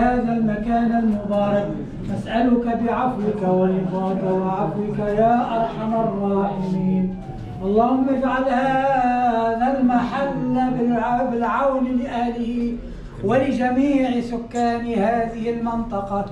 هذا المكان المبارك، نسألك بعفوك ورضاك وعفوك يا أرحم الراحمين. اللهم اجعل هذا المحل بالعون لأهله ولجميع سكان هذه المنطقة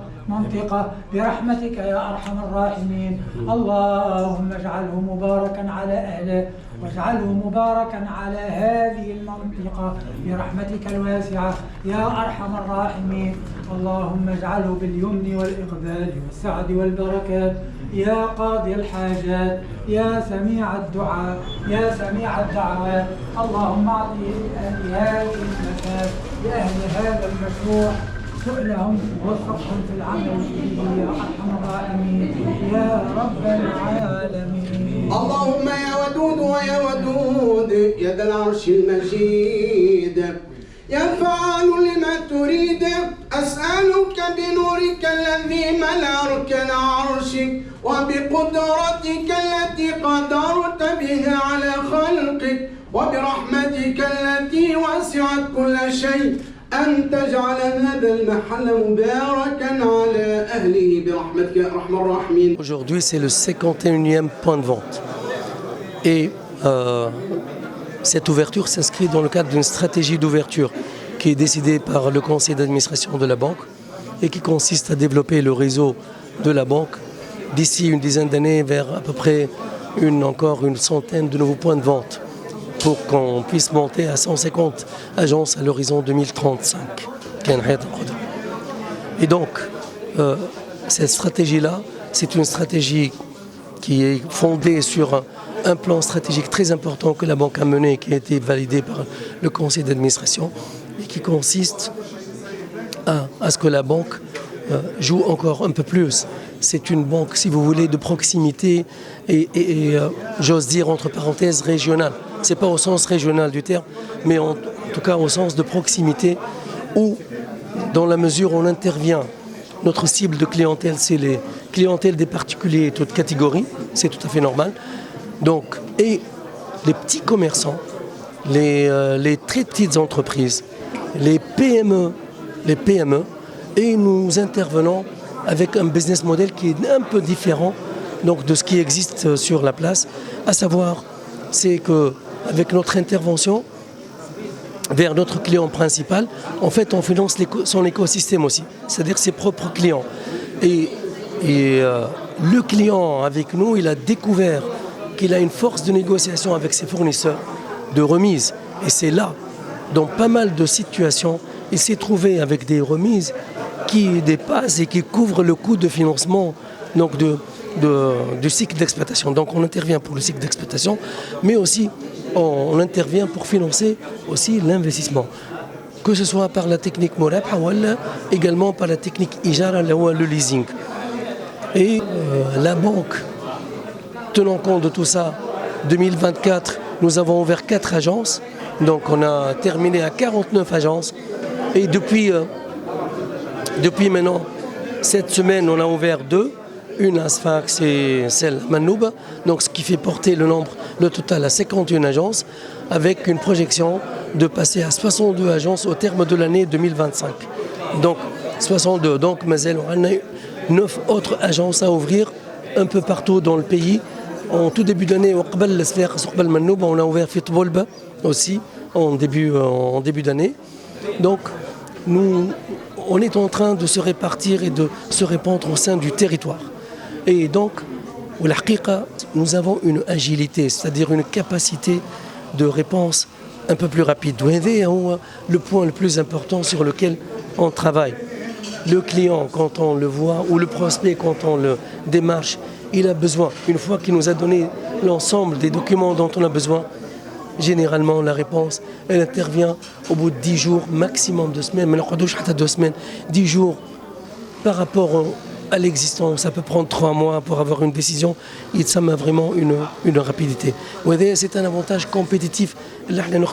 برحمتك يا أرحم الراحمين. اللهم اجعله مباركا على أهله واجعله مباركا على هذه المنطقة برحمتك الواسعة يا أرحم الراحمين. اللهم اجعله باليمن والإقبال والسعد والبركات يا قاضي الحاجات يا سميع الدعاء يا سميع الدعوات. اللهم أعطي لأهل هذه المكان لأهل هذا المشروع سؤلهم ووفقهم في العمل به يا أرحم الراحمين يا رب العالمين. اللهم يا ودود ويا ودود يا ذا العرش المجيد يا فعال لما تريد، أسألك بنورك الذي ملأ أركان عرشك وبقدرتك التي قدرت بها على خلقك وبرحمتك التي وسعت كل شيء أن تجعل هذا المحل مباركا على أهله برحمتك يا أرحم الراحمين. Aujourd'hui, c'est le 51e point de vente. Et cette ouverture s'inscrit dans le cadre d'une stratégie d'ouverture qui est décidée par le conseil d'administration de la banque et qui consiste à développer le réseau de la banque d'ici une dizaine d'années vers à peu près encore une centaine de nouveaux points de vente pour qu'on puisse monter à 150 agences à l'horizon 2035. Et donc, cette stratégie-là, c'est une stratégie qui est fondée sur un plan stratégique très important que la banque a mené, qui a été validé par le conseil d'administration et qui consiste à ce que la banque joue encore un peu plus. C'est une banque, si vous voulez, de proximité et j'ose dire entre parenthèses régionale. Ce n'est pas au sens régional du terme, mais en tout cas au sens de proximité où, dans la mesure où on intervient, notre cible de clientèle, c'est les clientèles des particuliers, toutes catégories, c'est tout à fait normal. Donc, et les petits commerçants, les très petites entreprises, les PME, et nous intervenons avec un business model qui est un peu différent donc, de ce qui existe sur la place, à savoir, c'est qu'avec notre intervention vers notre client principal, en fait, on finance son écosystème aussi, c'est-à-dire ses propres clients. Et le client avec nous, il a découvert qu'il a une force de négociation avec ses fournisseurs, de remise. Et c'est là, dans pas mal de situations, il s'est trouvé avec des remises qui dépassent et qui couvrent le coût de financement donc du cycle d'exploitation. Donc on intervient pour le cycle d'exploitation, mais aussi on intervient pour financer aussi l'investissement. Que ce soit par la technique Morabha ou également par la technique Ijara, le leasing. Et la banque, tenant compte de tout ça, 2024, nous avons ouvert 4 agences. Donc on a terminé à 49 agences. Et depuis maintenant, cette semaine, on a ouvert 2. Une à Sfax et celle à Manouba. Donc ce qui fait porter le total à 51 agences, avec une projection de passer à 62 agences au terme de l'année 2025. Donc 62. Donc Mazel, on a 9 autres agences à ouvrir un peu partout dans le pays. En tout début d'année, on a ouvert Fitbolba aussi en début d'année. Donc on est en train de se répartir et de se répandre au sein du territoire. Et donc, nous avons une agilité, c'est-à-dire une capacité de réponse un peu plus rapide. Le point le plus important sur lequel on travaille. Le client, quand on le voit, ou le prospect, quand on le démarche, il a besoin, une fois qu'il nous a donné l'ensemble des documents dont on a besoin, généralement la réponse, elle intervient au bout de 10 jours, maximum 2 semaines, mais 2 semaines, 10 jours par rapport à l'existence, ça peut prendre 3 mois pour avoir une décision, et ça m'a vraiment une rapidité. C'est un avantage compétitif, là, nous